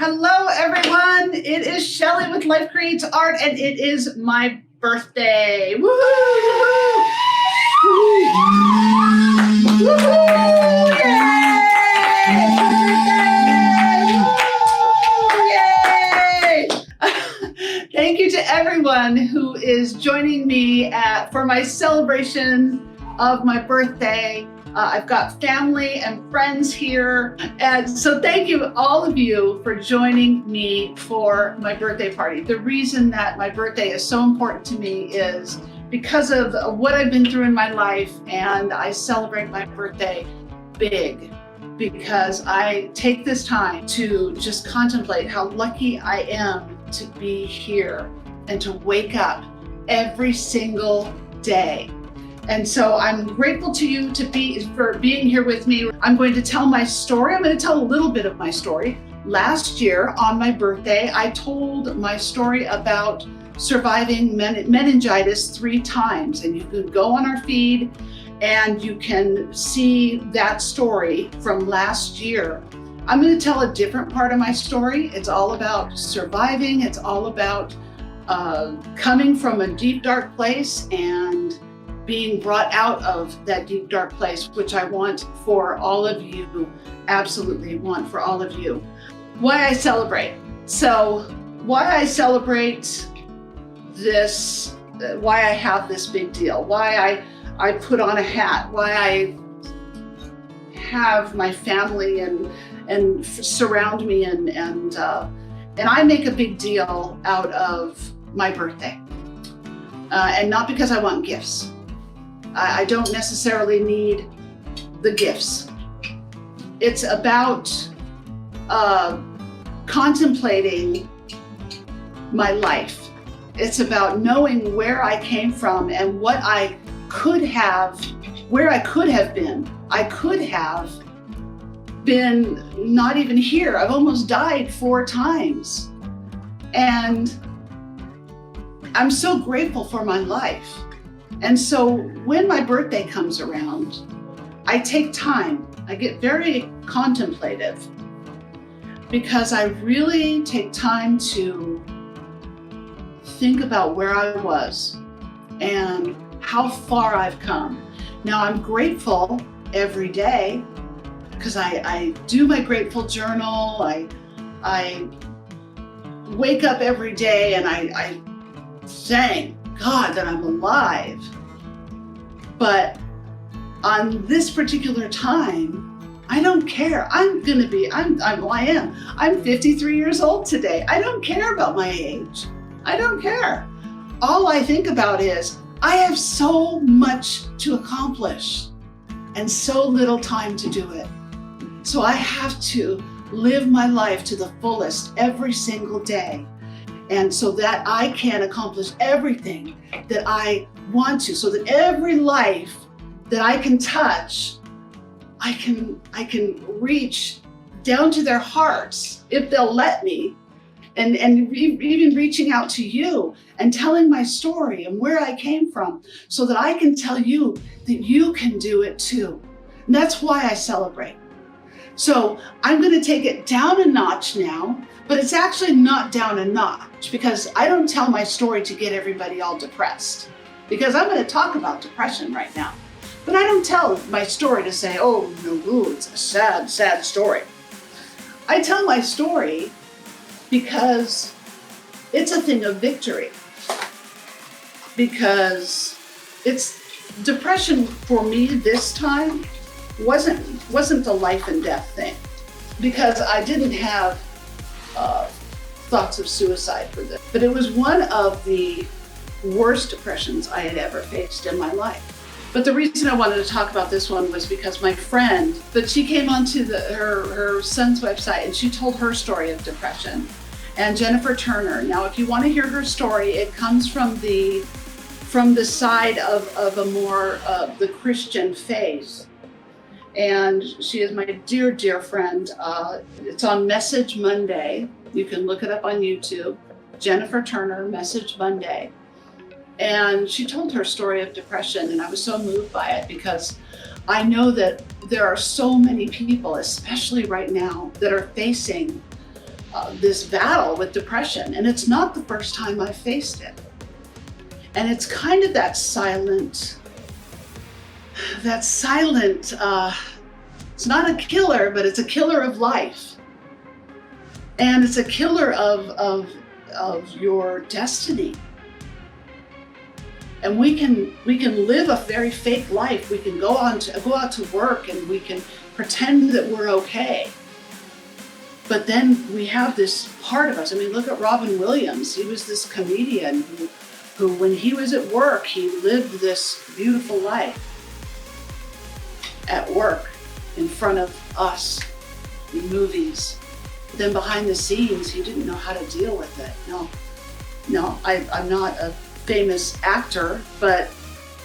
Hello, everyone. It is Shelly with Life Creates Art, and it is my birthday. Woo! Woo! Yay! Thank you to everyone who is joining me for my celebration of my birthday. I've got family and friends here. And so thank you, all of you, for joining me for my birthday party. The reason that my birthday is so important to me is because of what I've been through in my life, and I celebrate my birthday big because I take this time to just contemplate how lucky I am to be here and to wake up every single day. And so I'm grateful to you for being here with me. I'm going to tell my story. I'm going to tell a little bit of my story. Last year on my birthday, I told my story about surviving meningitis 3 times. And you can go on our feed and you can see that story from last year. I'm going to tell a different part of my story. It's all about surviving. It's all about coming from a deep, dark place and being brought out of that deep, dark place, which I want for all of you, absolutely want for all of you. Why I celebrate. So why I celebrate this, why I have this big deal, why I put on a hat, why I have my family and surround me and I make a big deal out of my birthday. And not because I want gifts. I don't necessarily need the gifts. It's about contemplating my life. It's about knowing where I came from and what I could have, where I could have been. I could have been not even here. I've almost died 4 times. And I'm so grateful for my life. And so when my birthday comes around, I take time. I get very contemplative because I really take time to think about where I was and how far I've come. Now I'm grateful every day because I do my grateful journal. I wake up every day and I thank God that I'm alive. But on this particular time, I don't care. I am. I'm 53 years old today. I don't care about my age. I don't care. All I think about is I have so much to accomplish and so little time to do it. So I have to live my life to the fullest every single day. And so that I can accomplish everything that I want to, so that every life that I can touch, I can reach down to their hearts if they'll let me, and even reaching out to you and telling my story and where I came from, so that I can tell you that you can do it too. And that's why I celebrate. So I'm going to take it down a notch now, but it's actually not down a notch because I don't tell my story to get everybody all depressed, because I'm going to talk about depression right now. But I don't tell my story to say, oh, no, it's a sad, sad story. I tell my story because it's a thing of victory. Because depression for me this time wasn't a life and death thing, because I didn't have thoughts of suicide for this, but it was one of the worst depressions I had ever faced in my life. But the reason I wanted to talk about this one was because my friend, she came onto her son's website and she told her story of depression. And Jennifer Turner. Now, if you want to hear her story, it comes from the side of a more the Christian faith. And she is my dear, dear friend. It's on Message Monday. You can look it up on YouTube. Jennifer Turner, Message Monday. And she told her story of depression, and I was so moved by it because I know that there are so many people, especially right now, that are facing this battle with depression, and it's not the first time I faced it. And it's kind of that silent, it's not a killer, but it's a killer of life. And it's a killer of your destiny. And we can live a very fake life. We can go out to work and we can pretend that we're okay. But then we have this part of us. I mean, look at Robin Williams. He was this comedian who when he was at work, he lived this beautiful life at work in front of us in movies. But then behind the scenes, he didn't know how to deal with it. No, I'm not a famous actor, but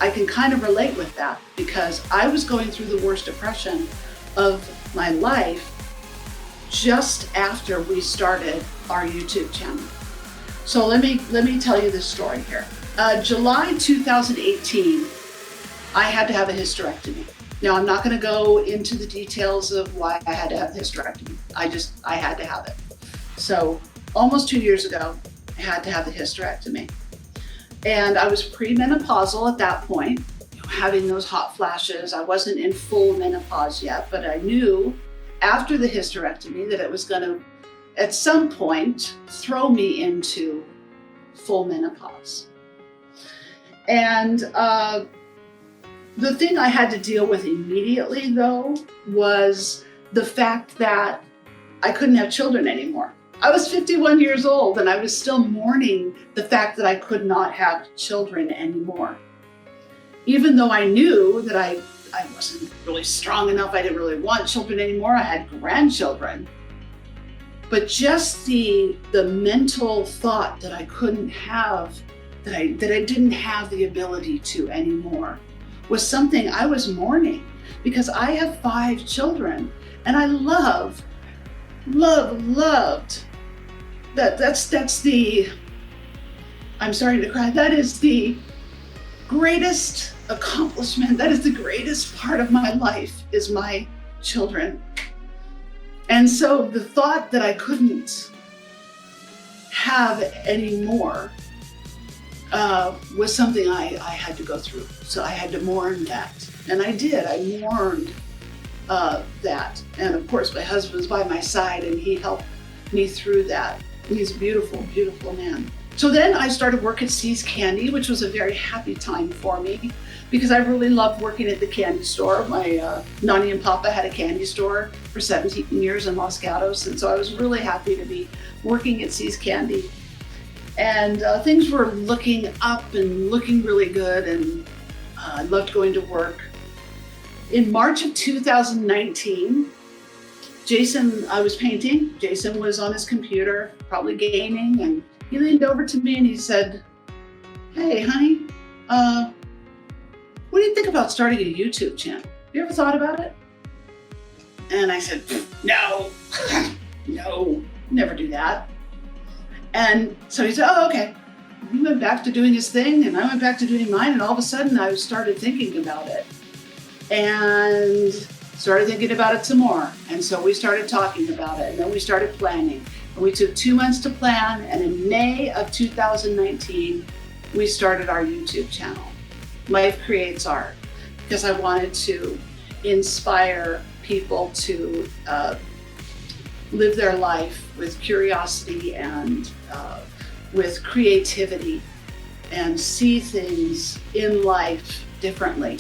I can kind of relate with that because I was going through the worst depression of my life just after we started our YouTube channel. So let me tell you this story here. July 2018, I had to have a hysterectomy. Now I'm not going to go into the details of why I had to have the hysterectomy. I had to have it. So almost 2 years ago, I had to have the hysterectomy. And I was premenopausal at that point, having those hot flashes. I wasn't in full menopause yet, but I knew after the hysterectomy that it was going to, at some point, throw me into full menopause. And the thing I had to deal with immediately, though, was the fact that I couldn't have children anymore. I was 51 years old and I was still mourning the fact that I could not have children anymore. Even though I knew that I wasn't really strong enough, I didn't really want children anymore, I had grandchildren. But just the mental thought that I couldn't have, that I didn't have the ability to anymore, was something I was mourning because I have 5 children and I loved. That's the, I'm sorry to cry, that is the greatest accomplishment. That is the greatest part of my life is my children. And so the thought that I couldn't have any more was something I had to go through. So I had to mourn that. And I did. I mourned that. And of course, my husband was by my side and he helped me through that. He's a beautiful, beautiful man. So then I started work at See's Candy, which was a very happy time for me because I really loved working at the candy store. My Nani and Papa had a candy store for 17 years in Los Gatos. And so I was really happy to be working at See's Candy. And things were looking up and looking really good. And I loved going to work. In March of 2019, I was painting. Jason was on his computer, probably gaming, and he leaned over to me and he said, "Hey, honey, what do you think about starting a YouTube channel? You ever thought about it?" And I said, "No, no, never do that." And so he said, "Oh, okay." He went back to doing his thing and I went back to doing mine, and all of a sudden I started thinking about it and started thinking about it some more. And so we started talking about it, and then we started planning. And we took 2 months to plan, and in May of 2019, we started our YouTube channel, Life Creates Art, because I wanted to inspire people to live their life with curiosity and with creativity and see things in life differently.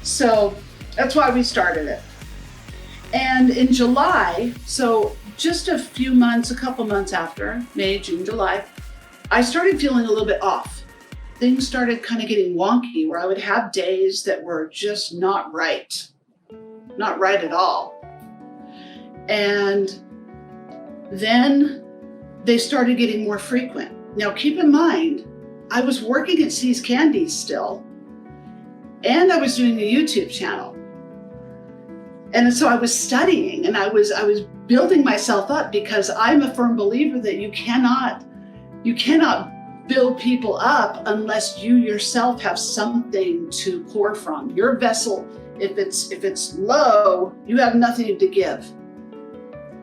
So that's why we started it. And in July, so just a couple months after, May, June, July, I started feeling a little bit off. Things started kind of getting wonky where I would have days that were just not right at all. And then they started getting more frequent. Now keep in mind, I was working at See's Candy still, and I was doing a YouTube channel. And so I was studying and I was building myself up because I'm a firm believer that you cannot build people up unless you yourself have something to pour from. Your vessel, if it's low, you have nothing to give.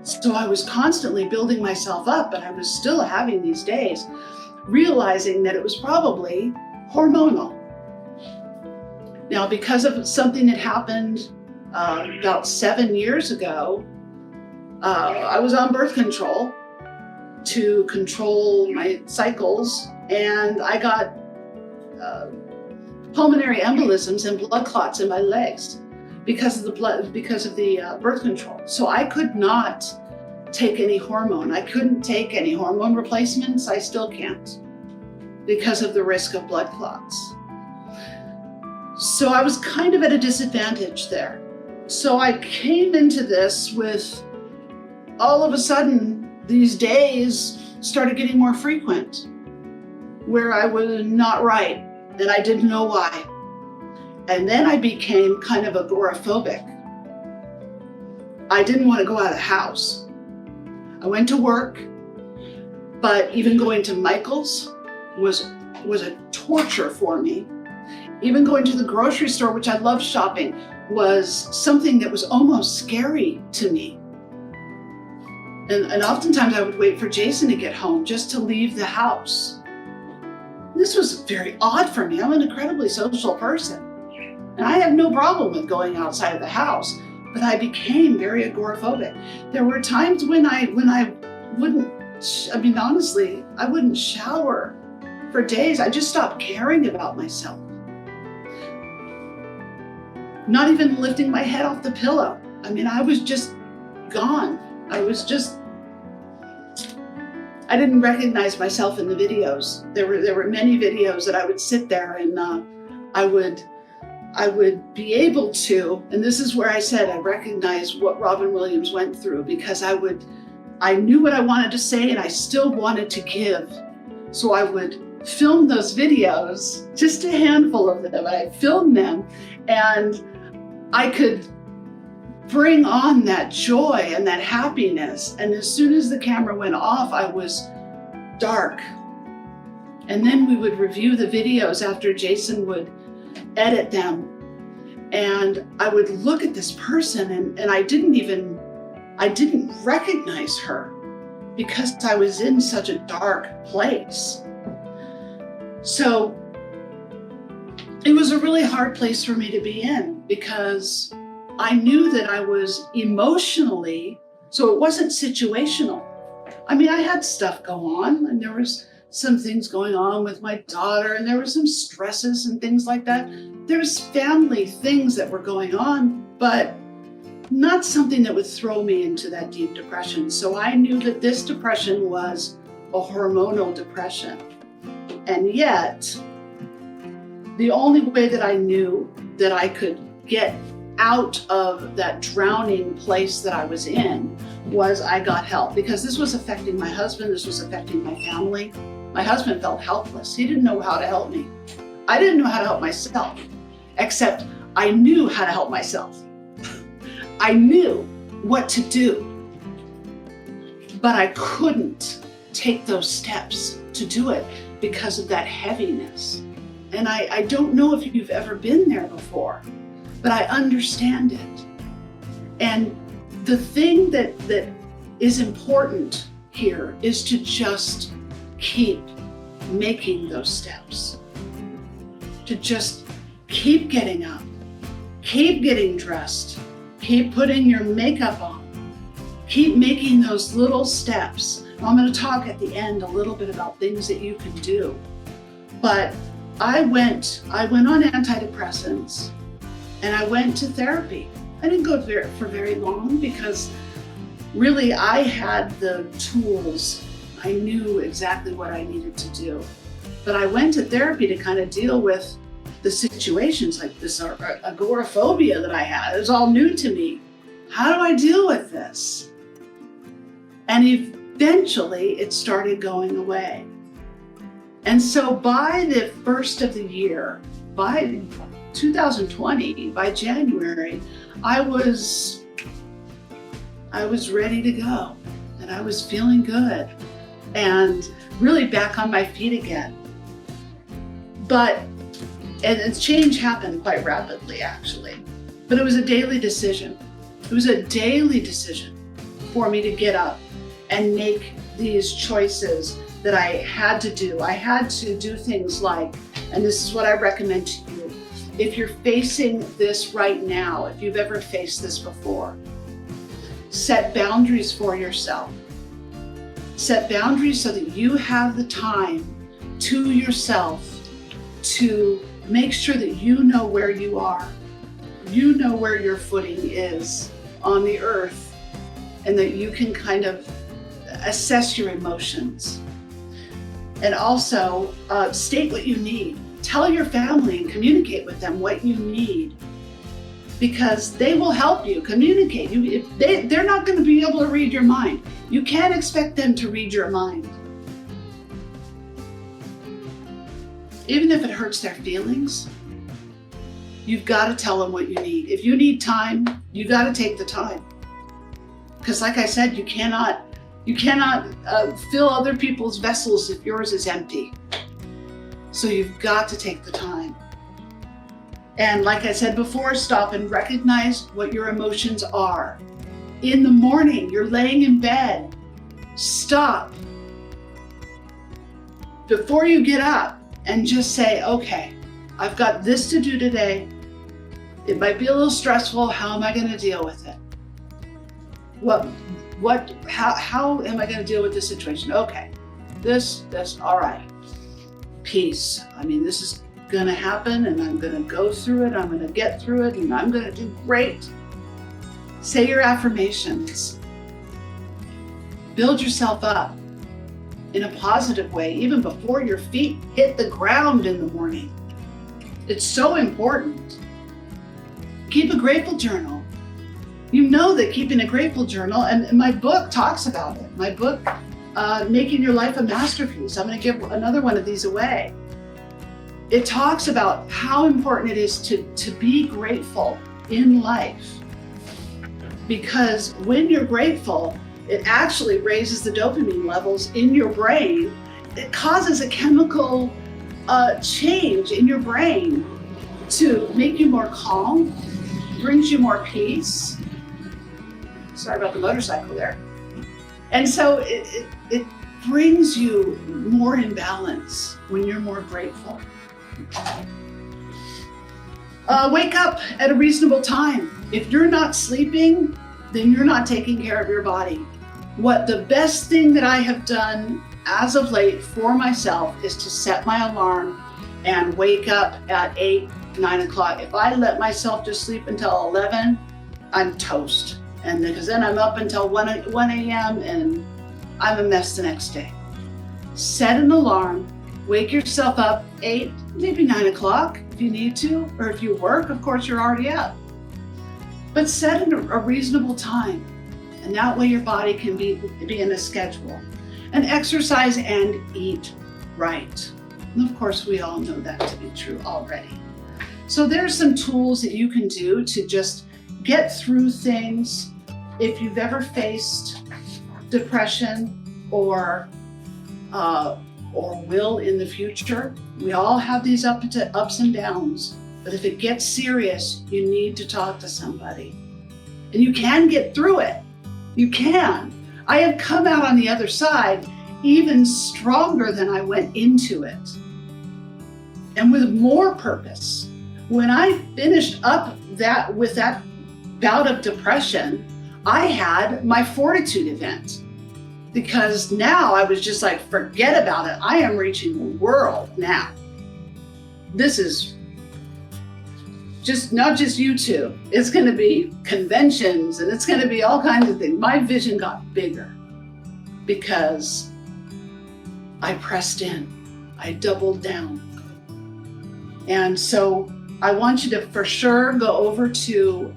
So I was constantly building myself up, but I was still having these days, realizing that it was probably hormonal. Now, because of something that happened about 7 years ago, I was on birth control to control my cycles, and I got pulmonary embolisms and blood clots in my legs because of the birth control. So I could not take any hormone. I couldn't take any hormone replacements. I still can't because of the risk of blood clots. So I was kind of at a disadvantage there. So I came into this with, all of a sudden, these days started getting more frequent where I was not right, and I didn't know why. And then I became kind of agoraphobic. I didn't want to go out of the house. I went to work, but even going to Michael's was a torture for me. Even going to the grocery store, which I love shopping, was something that was almost scary to me. And oftentimes I would wait for Jason to get home just to leave the house. This was very odd for me. I'm an incredibly social person, and I have no problem with going outside of the house, but I became very agoraphobic. There were times when I wouldn't, honestly, I wouldn't shower for days. I just stopped caring about myself. Not even lifting my head off the pillow. I was just gone. I didn't recognize myself in the videos. There were many videos that I would sit there and I would be able to, and this is where I said I recognized what Robin Williams went through, because I knew what I wanted to say and I still wanted to give. So I would film those videos, just a handful of them. I filmed them and I could bring on that joy and that happiness. And as soon as the camera went off, I was dark. And then we would review the videos after Jason would edit them. And I would look at this person and I didn't recognize her because I was in such a dark place. So it was a really hard place for me to be in, because I knew that I was emotionally, so it wasn't situational. I had stuff go on, and there was some things going on with my daughter, and there were some stresses and things like that. There was family things that were going on, but not something that would throw me into that deep depression. So I knew that this depression was a hormonal depression. And yet, the only way that I knew that I could get out of that drowning place that I was in was I got help, because this was affecting my husband, this was affecting my family. My husband felt helpless. He didn't know how to help me. I didn't know how to help myself, except I knew how to help myself. I knew what to do, but I couldn't take those steps to do it because of that heaviness. And I don't know if you've ever been there before, but I understand it. And the thing that is important here is to just keep making those steps, to just keep getting up, keep getting dressed, keep putting your makeup on, keep making those little steps. I'm going to talk at the end a little bit about things that you can do. But I went on antidepressants and I went to therapy. I didn't go for very long because really I had the tools. I knew exactly what I needed to do. But I went to therapy to kind of deal with the situations like this agoraphobia that I had. It was all new to me. How do I deal with this? And eventually it started going away. And so by the first of the year, by 2020, by January, I was ready to go, and I was feeling good and really back on my feet again. And change happened quite rapidly, actually. But it was a daily decision. It was a daily decision for me to get up and make these choices that I had to do. I had to do things like, and this is what I recommend to you, if you're facing this right now, if you've ever faced this before, set boundaries for yourself. Set boundaries so that you have the time to yourself to make sure that you know where you are. You know where your footing is on the earth, and that you can kind of assess your emotions. And also state what you need. Tell your family and communicate with them what you need, because they will help you communicate. They're not going to be able to read your mind. You can't expect them to read your mind. Even if it hurts their feelings, you've got to tell them what you need. If you need time, you got to take the time. Because like I said, you cannot fill other people's vessels if yours is empty. So you've got to take the time. And like I said before, stop and recognize what your emotions are. In the morning, you're laying in bed. Stop before you get up and just say, okay, I've got this to do today. It might be a little stressful. How am I going to deal with it? How am I going to deal with this situation? Okay, this, all right. Peace. I mean, this is going to happen, and I'm going to go through it. I'm going to get through it, and I'm going to do great. Say your affirmations. Build yourself up in a positive way, even before your feet hit the ground in the morning. It's so important. Keep a grateful journal. You know that keeping a grateful journal, and my book talks about it. My book, Making Your Life a Masterpiece. I'm going to give another one of these away. It talks about how important it is to be grateful in life. Because when you're grateful, it actually raises the dopamine levels in your brain. It causes a chemical change in your brain to make you more calm, brings you more peace. Sorry about the motorcycle there. And so it brings you more in balance when you're more grateful. Wake up at a reasonable time. If you're not sleeping, then you're not taking care of your body. The best thing that I have done as of late for myself is to set my alarm and wake up at 8, 9 o'clock. If I let myself just sleep until 11, I'm toast. And because then I'm up until 1 a.m. and I'm a mess the next day. Set an alarm, wake yourself up 8, maybe 9 o'clock if you need to, or if you work, of course you're already up. But set a reasonable time, and that way your body can be in a schedule. And exercise and eat right. And of course we all know that to be true already. So there's some tools that you can do to just get through things. If you've ever faced depression or will in the future, we all have these ups and downs. But if it gets serious, you need to talk to somebody. And you can get through it. You can. I have come out on the other side even stronger than I went into it. And with more purpose. When I finished up with that bout of depression, I had my Fortitude event. Because now I was just like, forget about it. I am reaching the world now. This is not just YouTube. It's going to be conventions, and it's going to be all kinds of things. My vision got bigger because I pressed in. I doubled down. And so I want you to for sure go over to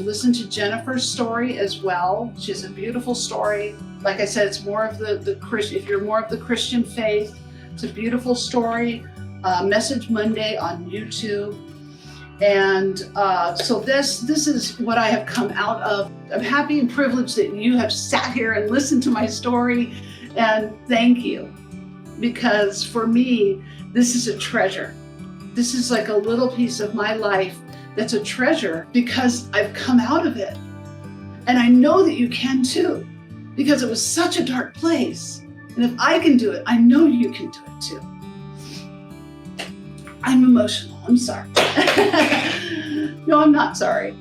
listen to Jennifer's story as well. She has a beautiful story. Like I said, it's more of the Christian. If you're more of the Christian faith, it's a beautiful story. Message Monday on YouTube. And so this is what I have come out of. I'm happy and privileged that you have sat here and listened to my story, and thank you. Because for me, this is a treasure. This is like a little piece of my life that's a treasure because I've come out of it. And I know that you can too, because it was such a dark place. And if I can do it, I know you can do it too. I'm emotional. I'm sorry. No, I'm not sorry.